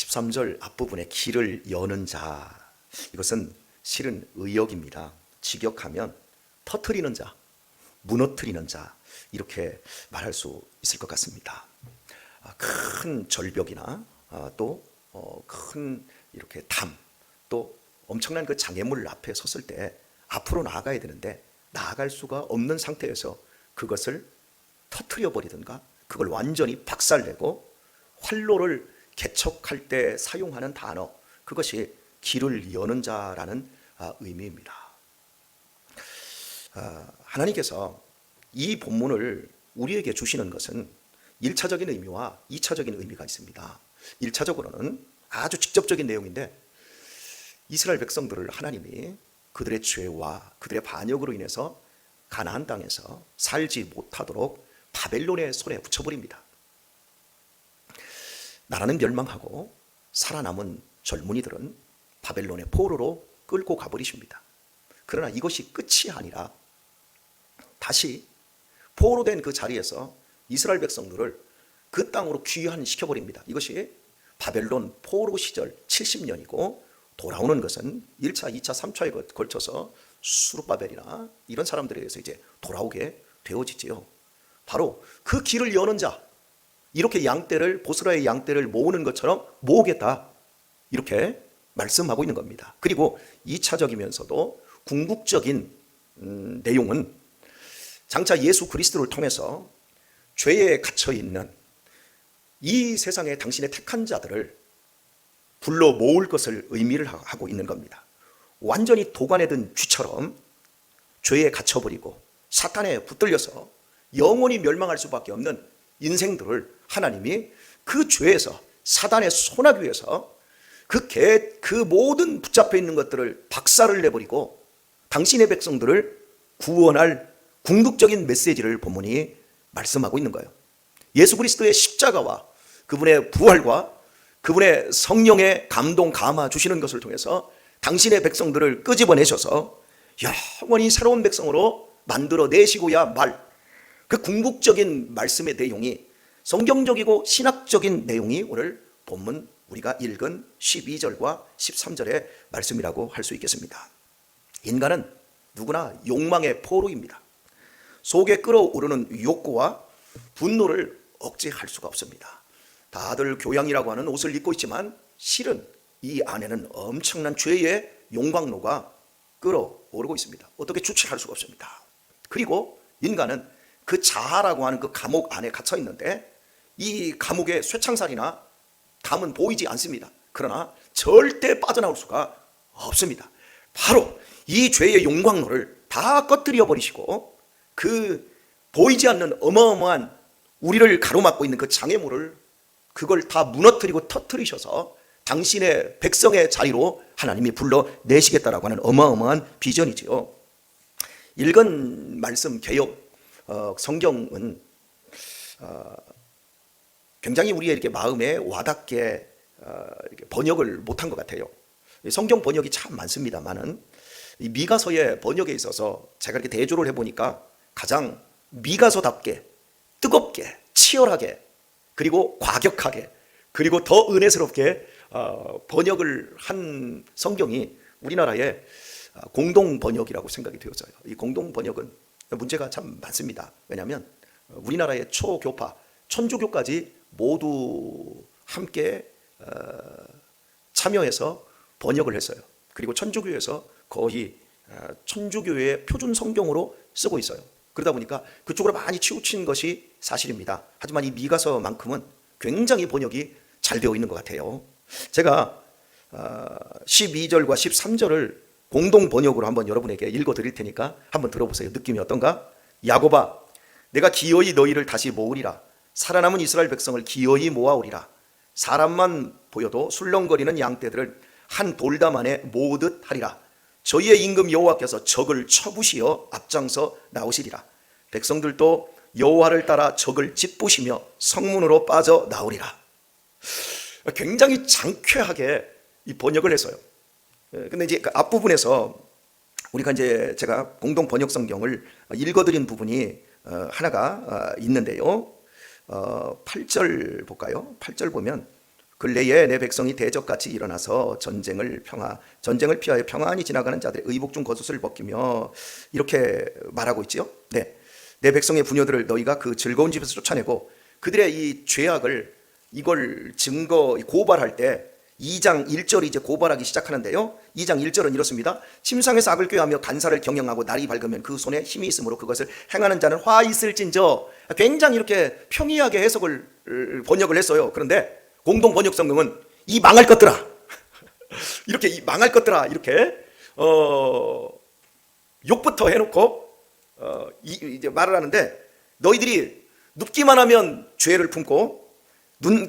13절 앞부분에 길을 여는 자, 이것은 실은 의역입니다. 직역하면 터트리는 자, 무너뜨리는 자, 이렇게 말할 수 있을 것 같습니다. 큰 절벽이나 또 큰 이렇게 담, 또 엄청난 그 장애물 앞에 섰을 때 앞으로 나아가야 되는데 나아갈 수가 없는 상태에서 그것을 터트려 버리든가 그걸 완전히 박살내고 활로를 개척할 때 사용하는 단어, 그것이 길을 여는 자라는 의미입니다. 하나님께서 이 본문을 우리에게 주시는 것은 1차적인 의미와 2차적인 의미가 있습니다. 1차적으로는 아주 직접적인 내용인데 이스라엘 백성들을 하나님이 그들의 죄와 그들의 반역으로 인해서 가나안 땅에서 살지 못하도록 바벨론의 손에 붙여버립니다. 나라는 멸망하고 살아남은 젊은이들은 바벨론의 포로로 끌고 가버리십니다. 그러나 이것이 끝이 아니라 다시 포로된 그 자리에서 이스라엘 백성들을 그 땅으로 귀환시켜버립니다. 이것이 바벨론 포로 시절 70년이고 돌아오는 것은 1차, 2차, 3차에 걸쳐서 수르바벨이나 이런 사람들에 의해서 이제 돌아오게 되어지지요. 바로 그 길을 여는 자, 이렇게 양떼를, 보스라의 양떼를 모으는 것처럼 모으겠다, 이렇게 말씀하고 있는 겁니다. 그리고 2차적이면서도 궁극적인 내용은 장차 예수 그리스도를 통해서 죄에 갇혀 있는 이 세상에 당신의 택한 자들을 불러 모을 것을 의미를 하고 있는 겁니다. 완전히 도관에 든 쥐처럼 죄에 갇혀버리고 사탄에 붙들려서 영원히 멸망할 수밖에 없는 인생들을 하나님이 그 죄에서, 사단의 손아귀 위에서 그 모든 붙잡혀 있는 것들을 박살을 내버리고 당신의 백성들을 구원할 궁극적인 메시지를 본문이 말씀하고 있는 거예요. 예수 그리스도의 십자가와 그분의 부활과 그분의 성령의 감동 감화 주시는 것을 통해서 당신의 백성들을 끄집어내셔서 영원히 새로운 백성으로 만들어 내시고야 말, 그 궁극적인 말씀의 내용이 성경적이고 신학적인 내용이 오늘 본문 우리가 읽은 12절과 13절의 말씀이라고 할 수 있겠습니다. 인간은 누구나 욕망의 포로입니다. 속에 끓어오르는 욕구와 분노를 억제할 수가 없습니다. 다들 교양이라고 하는 옷을 입고 있지만 실은 이 안에는 엄청난 죄의 용광로가 끓어오르고 있습니다. 어떻게 주체할 수가 없습니다. 그리고 인간은 그 자아라고 하는 그 감옥 안에 갇혀 있는데 이 감옥의 쇠창살이나 담은 보이지 않습니다. 그러나 절대 빠져나올 수가 없습니다. 바로 이 죄의 용광로를 다 꺼뜨려 버리시고 그 보이지 않는 어마어마한 우리를 가로막고 있는 그 장애물을 그걸 다 무너뜨리고 터뜨리셔서 당신의 백성의 자리로 하나님이 불러내시겠다라고 하는 어마어마한 비전이지요. 읽은 말씀 개역 성경은 굉장히 우리의 이렇게 마음에 와닿게 이렇게 번역을 못한 것 같아요. 성경 번역이 참 많습니다만은 이 미가서의 번역에 있어서 제가 이렇게 대조를 해보니까 가장 미가서답게 뜨겁게 치열하게 그리고 과격하게 그리고 더 은혜스럽게 번역을 한 성경이 우리나라의 공동 번역이라고 생각이 되어져요. 이 공동 번역은 문제가 참 많습니다. 왜냐하면 우리나라의 초교파, 천주교까지 모두 함께 참여해서 번역을 했어요. 그리고 천주교에서 거의 천주교의 표준 성경으로 쓰고 있어요. 그러다 보니까 그쪽으로 많이 치우친 것이 사실입니다. 하지만 이 미가서만큼은 굉장히 번역이 잘 되어 있는 것 같아요. 제가 12절과 13절을 공동 번역으로 한번 여러분에게 읽어 드릴 테니까 한번 들어보세요. 느낌이 어떤가? 야곱아, 내가 기어이 너희를 다시 모으리라. 살아남은 이스라엘 백성을 기어이 모아오리라. 사람만 보여도 술렁거리는 양떼들을 한 돌담 안에 모으듯 하리라. 저희의 임금 여호와께서 적을 쳐부시어 앞장서 나오시리라. 백성들도 여호와를 따라 적을 짓부시며 성문으로 빠져 나오리라. 굉장히 장쾌하게 이 번역을 했어요. 근데 이제 그 앞부분에서 우리가 이제 제가 공동 번역 성경을 읽어드린 부분이 하나가 있는데요. 8절 볼까요? 8절 보면 근래에 내 백성이 대적같이 일어나서 전쟁을 피하여 평안히 지나가는 자들의 의복 중 겉옷을 벗기며 이렇게 말하고 있지요. 네, 내 백성의 부녀들을 너희가 그 즐거운 집에서 쫓아내고 그들의 이 죄악을 이걸 고발할 때 2장 1절이 이제 고발하기 시작하는데요. 2장 1절은 이렇습니다. 침상에서 악을 꾀하며 간사를 경영하고 날이 밝으면 그 손에 힘이 있으므로 그것을 행하는 자는 화 있을진저. 굉장히 이렇게 평이하게 번역을 했어요. 그런데 공동 번역 성경은 이 망할 것들아 이렇게 이 망할 것들아 이렇게 욕부터 해놓고 이제 말을 하는데, 너희들이 눕기만 하면 죄를 품고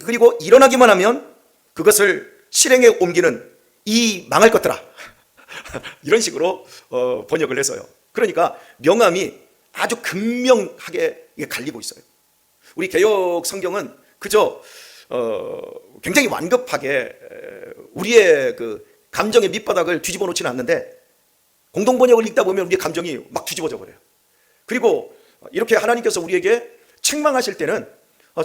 그리고 일어나기만 하면 그것을 실행에 옮기는 이 망할 것들아 이런 식으로 번역을 했어요. 그러니까 명암이 아주 극명하게 갈리고 있어요. 우리 개역 성경은 그저 굉장히 완급하게 우리의 그 감정의 밑바닥을 뒤집어 놓지는 않는데, 공동 번역을 읽다 보면 우리의 감정이 막 뒤집어져 버려요. 그리고 이렇게 하나님께서 우리에게 책망하실 때는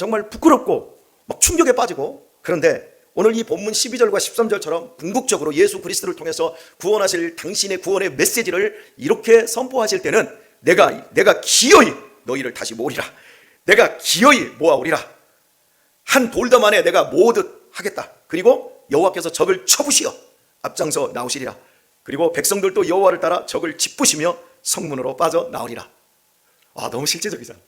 정말 부끄럽고 막 충격에 빠지고, 그런데 오늘 이 본문 12절과 13절처럼 궁극적으로 예수 그리스도를 통해서 구원하실 당신의 구원의 메시지를 이렇게 선포하실 때는 내가 기어이 너희를 다시 모으리라, 내가 기어이 모아오리라, 한 돌담 안에 내가 모으듯 하겠다. 그리고 여호와께서 적을 쳐부시어 앞장서 나오시리라. 그리고 백성들도 여호와를 따라 적을 짓부시며 성문으로 빠져나오리라. 너무 실제적이잖아.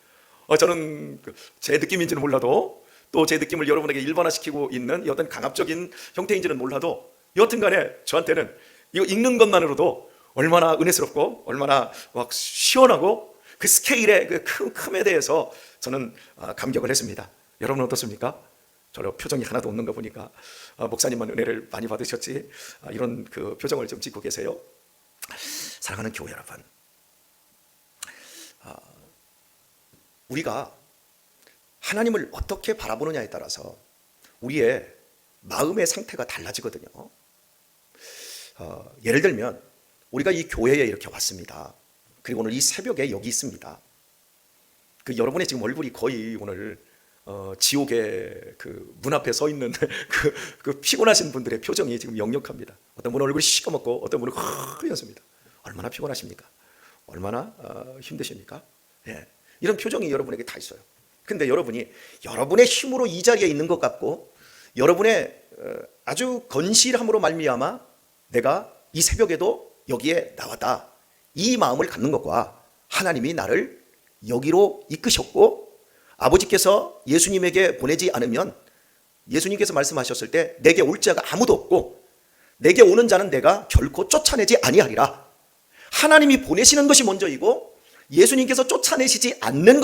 저는 제 느낌인지는 몰라도, 또 제 느낌을 여러분에게 일반화시키고 있는 어떤 강압적인 형태인지는 몰라도, 여하튼 간에 저한테는 이거 읽는 것만으로도 얼마나 은혜스럽고 얼마나 막 시원하고 그 스케일의 그 큼에 대해서 저는 감격을 했습니다. 여러분은 어떻습니까? 저로 표정이 하나도 없는 거 보니까 목사님만 은혜를 많이 받으셨지 이런 그 표정을 좀 짓고 계세요. 사랑하는 교회 여러분, 우리가 하나님을 어떻게 바라보느냐에 따라서 우리의 마음의 상태가 달라지거든요. 예를 들면 우리가 이 교회에 이렇게 왔습니다. 그리고 오늘 이 새벽에 여기 있습니다. 여러분의 지금 얼굴이 거의 오늘 지옥의 그 문 앞에 서 있는 그 피곤하신 분들의 표정이 지금 역력합니다. 어떤 분은 얼굴이 시꺼멓고 어떤 분은 하얗습니다. 얼마나 피곤하십니까? 얼마나 힘드십니까? 예, 이런 표정이 여러분에게 다 있어요. 근데 여러분의 힘으로 이 자리에 있는 것 같고, 여러분의 아주 건실함으로 말미암아 내가 이 새벽에도 여기에 나왔다, 이 마음을 갖는 것과 하나님이 나를 여기로 이끄셨고 아버지께서 예수님에게 보내지 않으면, 예수님께서 말씀하셨을 때 내게 올 자가 아무도 없고 내게 오는 자는 내가 결코 쫓아내지 아니하리라. 하나님이 보내시는 것이 먼저이고 예수님께서 쫓아내시지 않는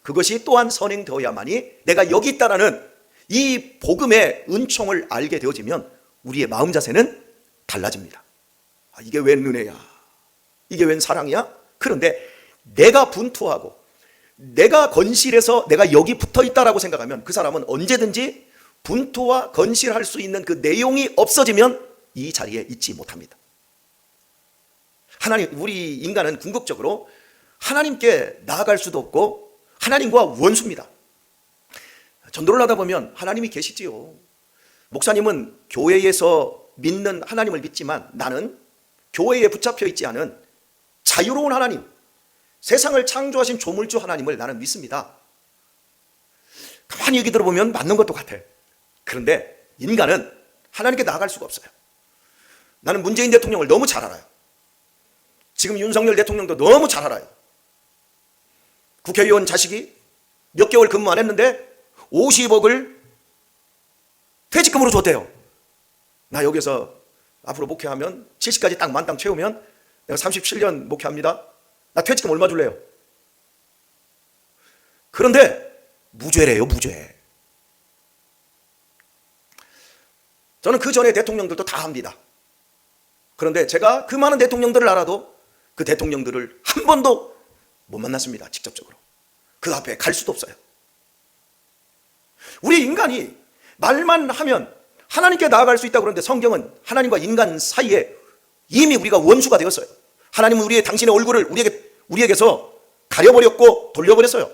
그것이 또한 선행되어야만이 내가 여기 있다라는 이 복음의 은총을 알게 되어지면 우리의 마음 자세는 달라집니다. 이게 웬 은혜야, 이게 웬 사랑이야? 그런데 내가 분투하고 내가 건실해서 내가 여기 붙어 있다라고 생각하면 그 사람은 언제든지 분투와 건실할 수 있는 그 내용이 없어지면 이 자리에 있지 못합니다. 우리 인간은 궁극적으로 하나님께 나아갈 수도 없고 하나님과 원수입니다. 전도를 하다 보면 하나님이 계시지요. 목사님은 교회에서 믿는 하나님을 믿지만 나는 교회에 붙잡혀 있지 않은 자유로운 하나님, 세상을 창조하신 조물주 하나님을 나는 믿습니다. 가만히 얘기 들어보면 맞는 것도 같아. 그런데 인간은 하나님께 나아갈 수가 없어요. 나는 문재인 대통령을 너무 잘 알아요. 지금 윤석열 대통령도 너무 잘 알아요. 국회의원 자식이 몇 개월 근무 안 했는데 50억을 퇴직금으로 줬대요. 나 여기서 앞으로 목회하면 70까지 딱 만땅 채우면 내가 37년 목회합니다. 나 퇴직금 얼마 줄래요? 그런데 무죄래요, 무죄. 저는 그 전에 대통령들도 다 합니다. 그런데 제가 그 많은 대통령들을 알아도 그 대통령들을 한 번도 못 만났습니다. 직접적으로. 그 앞에 갈 수도 없어요. 우리 인간이 말만 하면 하나님께 나아갈 수 있다고 그러는데 성경은 하나님과 인간 사이에 이미 우리가 원수가 되었어요. 하나님은 당신의 얼굴을 우리에게서 가려버렸고 돌려버렸어요.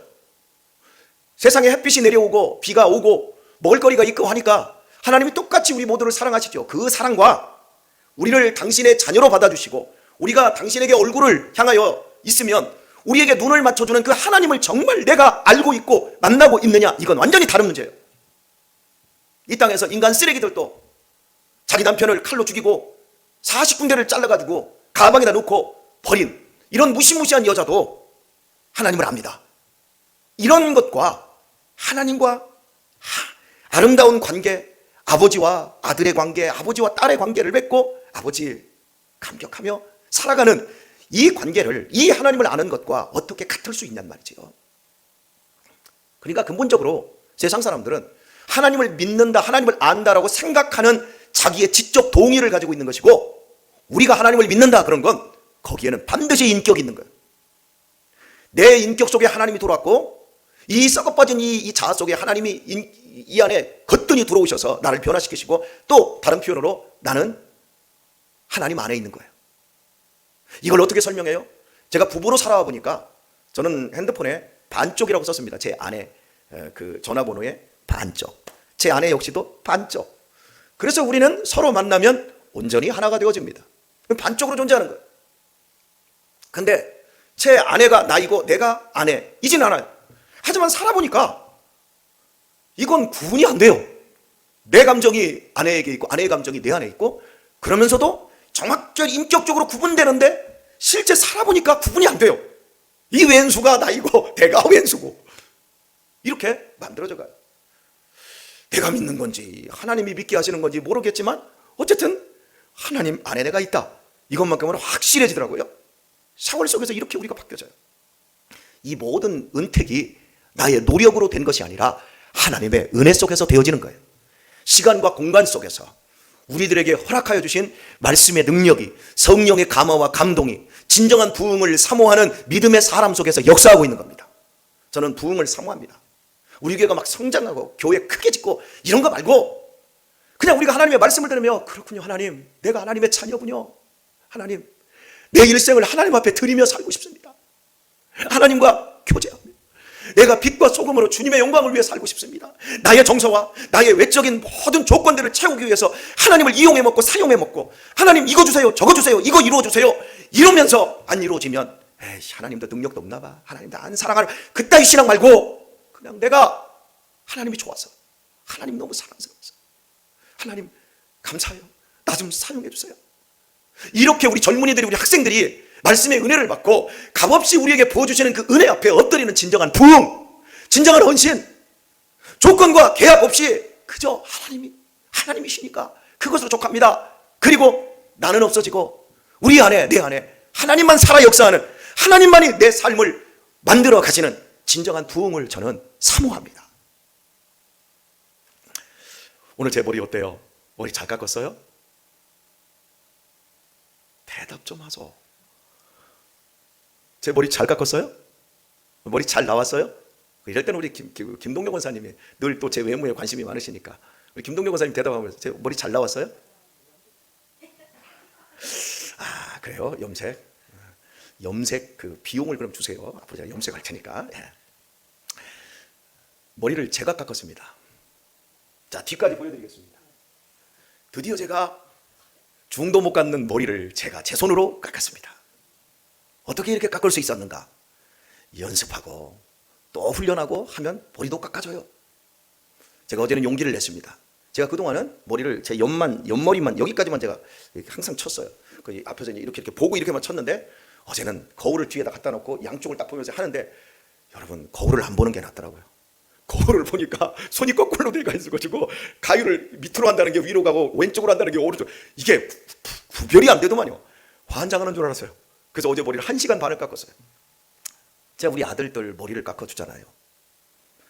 세상에 햇빛이 내려오고 비가 오고 먹을거리가 있고 하니까 하나님이 똑같이 우리 모두를 사랑하시죠. 그 사랑과 우리를 당신의 자녀로 받아주시고 우리가 당신에게 얼굴을 향하여 있으면 우리에게 눈을 맞춰주는 그 하나님을 정말 내가 알고 있고 만나고 있느냐, 이건 완전히 다른 문제예요. 이 땅에서 인간 쓰레기들도 자기 남편을 칼로 죽이고 40군데를 잘라가지고 가방에다 놓고 버린 이런 무시무시한 여자도 하나님을 압니다. 이런 것과 하나님과 아름다운 관계, 아버지와 아들의 관계, 아버지와 딸의 관계를 맺고 아버지 감격하며 살아가는 이 관계를, 이 하나님을 아는 것과 어떻게 같을 수 있냔 말이죠. 그러니까 근본적으로 세상 사람들은 하나님을 믿는다, 하나님을 안다라고 생각하는 자기의 지적 동의를 가지고 있는 것이고, 우리가 하나님을 믿는다 그런 건 거기에는 반드시 인격이 있는 거예요. 내 인격 속에 하나님이 들어왔고 이 썩어빠진 이 자아 속에 하나님이 이 안에 거뜬히 들어오셔서 나를 변화시키시고, 또 다른 표현으로 나는 하나님 안에 있는 거예요. 이걸 어떻게 설명해요? 제가 부부로 살아와 보니까 저는 핸드폰에 반쪽이라고 썼습니다. 제 아내 그 전화번호에 반쪽, 제 아내 역시도 반쪽. 그래서 우리는 서로 만나면 온전히 하나가 되어집니다. 반쪽으로 존재하는 거예요. 근데 제 아내가 나이고 내가 아내이진 않아요. 하지만 살아보니까 이건 구분이 안 돼요. 내 감정이 아내에게 있고 아내의 감정이 내 안에 있고, 그러면서도 정확하게 인격적으로 구분되는데 실제 살아보니까 구분이 안 돼요. 이 왼수가 나이고 내가 왼수고 이렇게 만들어져 가요. 내가 믿는 건지 하나님이 믿게 하시는 건지 모르겠지만 어쨌든 하나님 안에 내가 있다, 이것만큼은 확실해지더라고요. 세월 속에서 이렇게 우리가 바뀌어져요. 이 모든 은택이 나의 노력으로 된 것이 아니라 하나님의 은혜 속에서 되어지는 거예요. 시간과 공간 속에서 우리들에게 허락하여 주신 말씀의 능력이, 성령의 감화와 감동이 진정한 부흥을 사모하는 믿음의 사람 속에서 역사하고 있는 겁니다. 저는 부흥을 사모합니다. 우리 교회가 막 성장하고 교회 크게 짓고 이런 거 말고 그냥 우리가 하나님의 말씀을 들으며, 그렇군요 하나님, 내가 하나님의 자녀군요, 하나님 내 일생을 하나님 앞에 드리며 살고 싶습니다. 하나님과 교제합니다. 내가 빛과 소금으로 주님의 영광을 위해 살고 싶습니다. 나의 정서와 나의 외적인 모든 조건들을 채우기 위해서 하나님을 이용해 먹고 사용해 먹고, 하나님 이거 주세요, 저거 주세요, 이거 이루어 주세요, 이러면서 안 이루어지면 에이 하나님도 능력도 없나 봐, 하나님도 안 사랑하는 그따위 신앙 말고, 그냥 내가 하나님이 좋아서, 하나님 너무 사랑스러워서, 하나님 감사해요, 나 좀 사용해 주세요. 이렇게 우리 젊은이들이, 우리 학생들이 말씀의 은혜를 받고 값없이 우리에게 부어주시는 그 은혜 앞에 엎드리는 진정한 부흥, 진정한 헌신, 조건과 계약 없이 그저 하나님이시니까 그것으로 족합니다. 그리고 나는 없어지고 우리 안에, 내 안에 하나님만 살아 역사하는, 하나님만이 내 삶을 만들어 가시는 진정한 부흥을 저는 사모합니다. 오늘 제 머리 어때요? 머리 잘 깎았어요? 대답 좀 하소. 제 머리 잘 깎았어요? 머리 잘 나왔어요? 이럴 때는 우리 김동경 권사님이 늘 또 제 외모에 관심이 많으시니까 우리 김동경 권사님 대답하면서, 제 머리 잘 나왔어요? 아 그래요? 염색 그 비용을 그럼 주세요. 앞으로 제가 염색할 테니까. 예. 머리를 제가 깎았습니다. 자, 뒤까지 보여드리겠습니다. 드디어 제가 중도 못 깎는 머리를 제가 제 손으로 깎았습니다. 어떻게 이렇게 깎을 수 있었는가? 연습하고 또 훈련하고 하면 머리도 깎아져요. 제가 어제는 용기를 냈습니다. 제가 그동안은 머리를 제 옆머리만 여기까지만 제가 항상 쳤어요. 그 앞에서 이렇게 보고 이렇게만 쳤는데, 어제는 거울을 뒤에다 갖다 놓고 양쪽을 딱 보면서 하는데, 여러분 거울을 안 보는 게 낫더라고요. 거울을 보니까 손이 거꾸로 돼가 있어가지고 가위를 밑으로 한다는 게 위로 가고 왼쪽으로 한다는 게 오른쪽, 이게 구별이 안 되더만요. 환장하는 줄 알았어요. 그래서 어제 머리를 1시간 반을 깎았어요. 제가 우리 아들들 머리를 깎아주잖아요.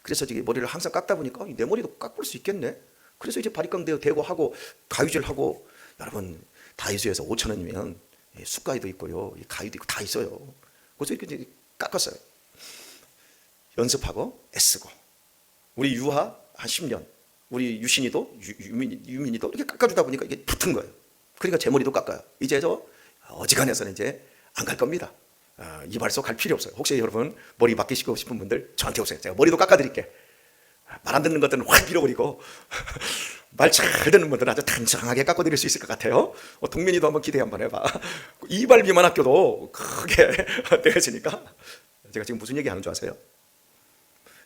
그래서 이제 머리를 항상 깎다 보니까 내 머리도 깎을 수 있겠네. 그래서 이제 바리깡 대고 하고 가위질 하고, 여러분 다이소에서 5,000원이면 숟가위도 있고요, 가위도 있고 다 있어요. 그래서 이렇게 이제 깎았어요. 연습하고 애쓰고, 우리 유하 한 10년, 우리 유신이도 유민이도 이렇게 깎아주다 보니까 이게 붙은 거예요. 그러니까 제 머리도 깎아요. 이제 저 어지간해서는 이제 안 갈 겁니다. 이발소 갈 필요 없어요. 혹시 여러분 머리 맡기시고 싶은 분들 저한테 오세요. 제가 머리도 깎아드릴게. 말 안 듣는 것들은 확 밀어버리고 말 잘 듣는 분들은 아주 단정하게 깎아드릴 수 있을 것 같아요. 동민이도 한번 기대 한번 해봐. 이발 비만 학교도 크게 되어지니까. 제가 지금 무슨 얘기하는 줄 아세요?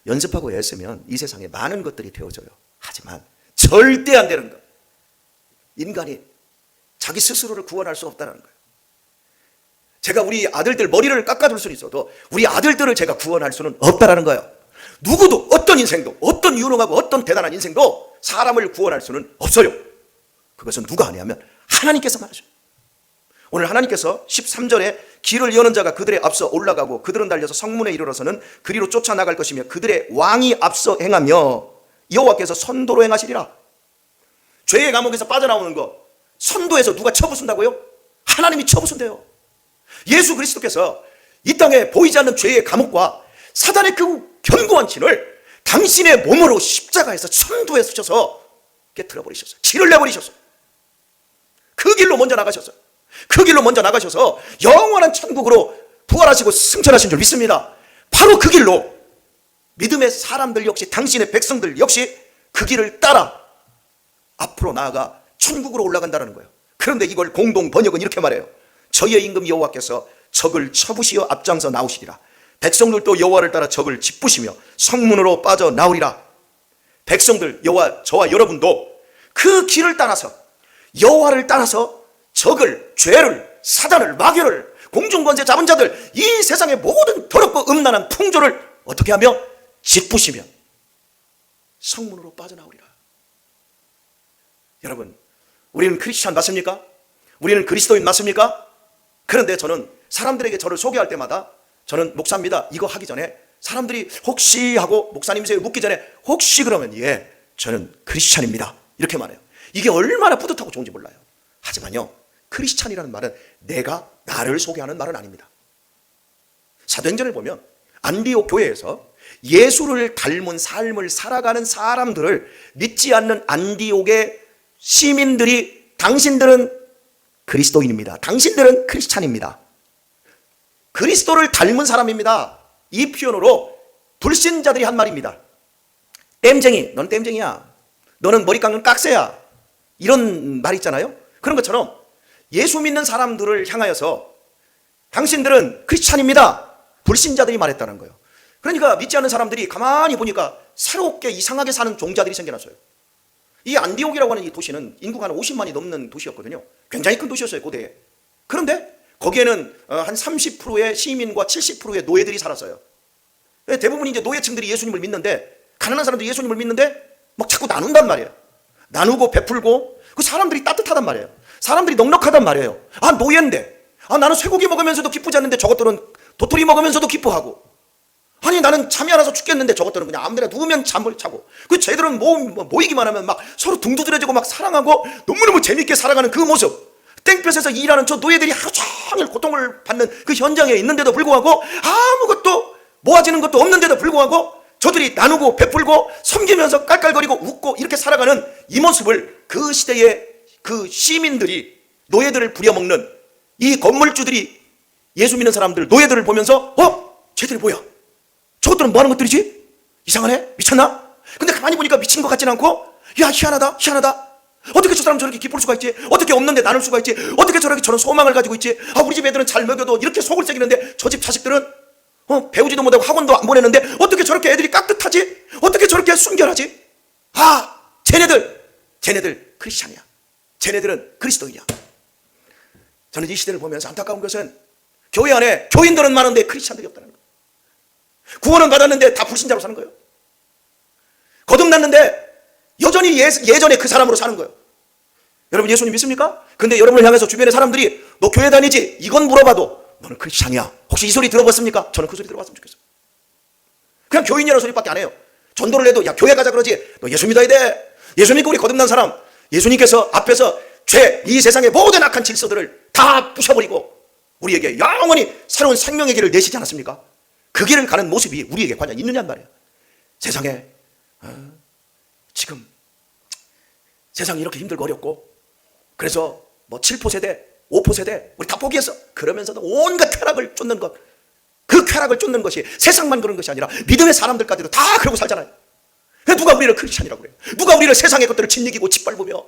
연습하고 애쓰면 이 세상에 많은 것들이 되어져요. 하지만 절대 안 되는 것, 인간이 자기 스스로를 구원할 수 없다는 거예요. 제가 우리 아들들 머리를 깎아줄 수는 있어도 우리 아들들을 제가 구원할 수는 없다는 거예요. 누구도 어떤 인생도, 어떤 유능하고 어떤 대단한 인생도 사람을 구원할 수는 없어요. 그것은 누가 하냐면 하나님께서만 하셔요. 오늘 하나님께서 13절에 길을 여는 자가 그들의 앞서 올라가고 그들은 달려서 성문에 이르러서는 그리로 쫓아나갈 것이며 그들의 왕이 앞서 행하며 여호와께서 선도로 행하시리라. 죄의 감옥에서 빠져나오는 거 선도에서 누가 쳐부순다고요? 하나님이 쳐부순대요. 예수 그리스도께서 이 땅에 보이지 않는 죄의 감옥과 사단의 그 견고한 진을 당신의 몸으로 십자가에서 천도에 쓰셔서 깨트려 버리셨어요. 길을 내버리셨어요. 그 길로 먼저 나가셨어요. 그 길로 먼저 나가셔서 영원한 천국으로 부활하시고 승천하신 줄 믿습니다. 바로 그 길로 믿음의 사람들 역시, 당신의 백성들 역시 그 길을 따라 앞으로 나아가 천국으로 올라간다는 거예요. 그런데 이걸 공동 번역은 이렇게 말해요. 저희의 임금 여호와께서 적을 쳐부시어 앞장서 나오시리라. 백성들도 여호와를 따라 적을 짓부시며 성문으로 빠져나오리라. 백성들, 여호와, 저와 여러분도 그 길을 따라서, 여호와를 따라서 적을, 죄를, 사단을, 마귀를, 공중권세 잡은 자들, 이 세상의 모든 더럽고 음란한 풍조를 어떻게 하며 짓부시며 성문으로 빠져나오리라. 여러분, 우리는 크리스찬 맞습니까? 우리는 그리스도인 맞습니까? 그런데 저는 사람들에게 저를 소개할 때마다 저는 목사입니다, 이거 하기 전에 사람들이 혹시 하고 목사님이세요 묻기 전에 혹시 그러면 예, 저는 크리스찬입니다 이렇게 말해요. 이게 얼마나 뿌듯하고 좋은지 몰라요. 하지만요, 크리스찬이라는 말은 내가 나를 소개하는 말은 아닙니다. 사도행전을 보면 안디옥 교회에서 예수를 닮은 삶을 살아가는 사람들을 믿지 않는 안디옥의 시민들이 당신들은 그리스도인입니다, 당신들은 크리스찬입니다, 그리스도를 닮은 사람입니다, 이 표현으로 불신자들이 한 말입니다. 땜쟁이, 넌 땜쟁이야, 너는 머리 깎는 깍새야, 이런 말 있잖아요. 그런 것처럼 예수 믿는 사람들을 향하여서 당신들은 크리스찬입니다, 불신자들이 말했다는 거예요. 그러니까 믿지 않는 사람들이 가만히 보니까 새롭게 이상하게 사는 종자들이 생겨났어요. 이 안디옥이라고 하는 이 도시는 인구가 한 50만이 넘는 도시였거든요. 굉장히 큰 도시였어요, 고대에. 그런데 거기에는 한 30%의 시민과 70%의 노예들이 살았어요. 대부분 이제 노예층들이 예수님을 믿는데, 가난한 사람들이 예수님을 믿는데 막 자꾸 나눈단 말이에요. 나누고 베풀고, 그 사람들이 따뜻하단 말이에요. 사람들이 넉넉하단 말이에요. 아, 노예인데, 아, 나는 쇠고기 먹으면서도 기쁘지 않는데 저것들은 도토리 먹으면서도 기뻐하고, 아니 나는 잠이 안 와서 죽겠는데 저것들은 그냥 아무데나 누우면 잠을 자고, 그 쟤들은 모이기만 하면 막 서로 등 두드려지고 막 사랑하고 너무너무 재밌게 살아가는 그 모습, 땡볕에서 일하는 저 노예들이 하루 종일 고통을 받는 그 현장에 있는데도 불구하고, 아무것도 모아지는 것도 없는데도 불구하고 저들이 나누고 베풀고 섬기면서 깔깔거리고 웃고 이렇게 살아가는 이 모습을 그 시대의 그 시민들이, 노예들을 부려먹는 이 건물주들이, 예수 믿는 사람들, 노예들을 보면서 쟤들이 뭐야, 저것들은 뭐하는 것들이지? 이상하네? 미쳤나? 근데 가만히 보니까 미친 것 같진 않고, 야, 희한하다, 희한하다. 어떻게 저 사람 저렇게 기쁠 수가 있지? 어떻게 없는데 나눌 수가 있지? 어떻게 저렇게 저런 소망을 가지고 있지? 아, 우리 집 애들은 잘 먹여도 이렇게 속을 새기는데 저 집 자식들은 배우지도 못하고 학원도 안 보내는데 어떻게 저렇게 애들이 깍듯하지? 어떻게 저렇게 순결하지? 아, 쟤네들 크리스찬이야. 쟤네들은 그리스도인이야. 저는 이 시대를 보면서 안타까운 것은 교회 안에 교인들은 많은데 크리스찬들이 없다는 거예요. 구원은 받았는데 다 불신자로 사는 거예요. 거듭났는데 여전히 예전에 그 사람으로 사는 거예요. 여러분, 예수님 믿습니까? 근데 여러분을 향해서 주변의 사람들이 너 교회 다니지? 이건 물어봐도 너는 크리스찬이야. 혹시 이 소리 들어봤습니까? 저는 그 소리 들어봤으면 좋겠어요. 그냥 교인이라는 소리밖에 안 해요. 전도를 해도 야, 교회 가자 그러지. 너 예수 믿어야 돼. 예수 믿고 우리 거듭난 사람, 예수님께서 앞에서 죄, 이 세상의 모든 악한 질서들을 다 부셔버리고 우리에게 영원히 새로운 생명의 길을 내시지 않았습니까? 그 길을 가는 모습이 우리에게 과연 있느냐는 말이에요. 세상에 지금 세상이 이렇게 힘들고 어렵고, 그래서 뭐 7포 세대, 5포 세대 우리 다 포기했어. 그러면서도 온갖 쾌락을 쫓는 것, 그 쾌락을 쫓는 것이 세상만 그런 것이 아니라 믿음의 사람들까지도 다 그러고 살잖아요. 누가 우리를 크리스찬이라고 그래요? 누가 우리를 세상의 것들을 짓이기고 짓밟으며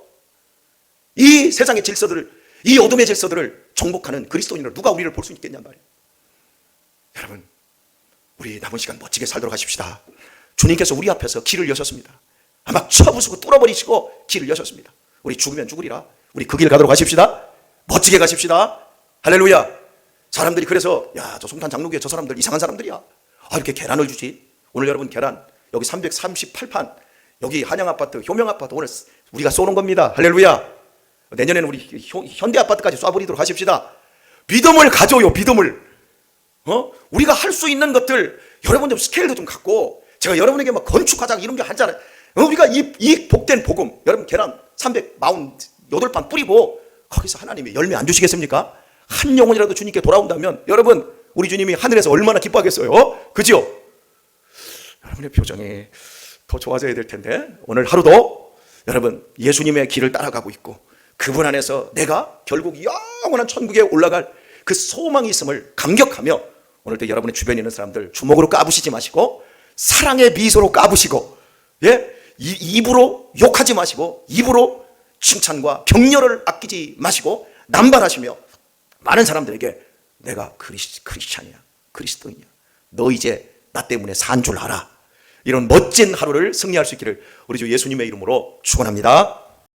이 세상의 질서들을, 이 어둠의 질서들을 정복하는 그리스도인으로 누가 우리를 볼 수 있겠냔 말이에요. 여러분, 우리 남은 시간 멋지게 살도록 하십시다. 주님께서 우리 앞에서 길을 여셨습니다. 막 쳐부수고 뚫어버리시고 길을 여셨습니다. 우리 죽으면 죽으리라. 우리 그 길 가도록 하십시다. 멋지게 가십시다. 할렐루야. 사람들이 그래서 야, 저 송탄 장로교회 저 사람들 이상한 사람들이야. 이렇게 계란을 주지. 오늘 여러분 계란 여기 338판, 여기 한양아파트, 효명아파트 오늘 우리가 쏘는 겁니다. 할렐루야. 내년에는 우리 현대아파트까지 쏴버리도록 하십시다. 믿음을 가져요. 믿음을. 우리가 할 수 있는 것들, 여러분 좀 스케일도 좀 갖고, 제가 여러분에게 막 건축하자 이런 게 하잖아요. 우리가 이 복된 복음, 여러분 계란 348판 뿌리고 거기서 하나님이 열매 안 주시겠습니까? 한 영혼이라도 주님께 돌아온다면 여러분, 우리 주님이 하늘에서 얼마나 기뻐하겠어요? 그죠? 여러분의 표정이 더 좋아져야 될 텐데, 오늘 하루도 여러분 예수님의 길을 따라가고 있고 그분 안에서 내가 결국 영원한 천국에 올라갈 그 소망이 있음을 감격하며, 오늘도 여러분의 주변에 있는 사람들 주먹으로 까부시지 마시고 사랑의 미소로 까부시고, 입으로 욕하지 마시고 입으로 칭찬과 격려를 아끼지 마시고 남발하시며 많은 사람들에게 내가 크리스찬이야, 그리스도인이야, 너 이제 나 때문에 산 줄 알아, 이런 멋진 하루를 승리할 수 있기를 우리 주 예수님의 이름으로 축원합니다.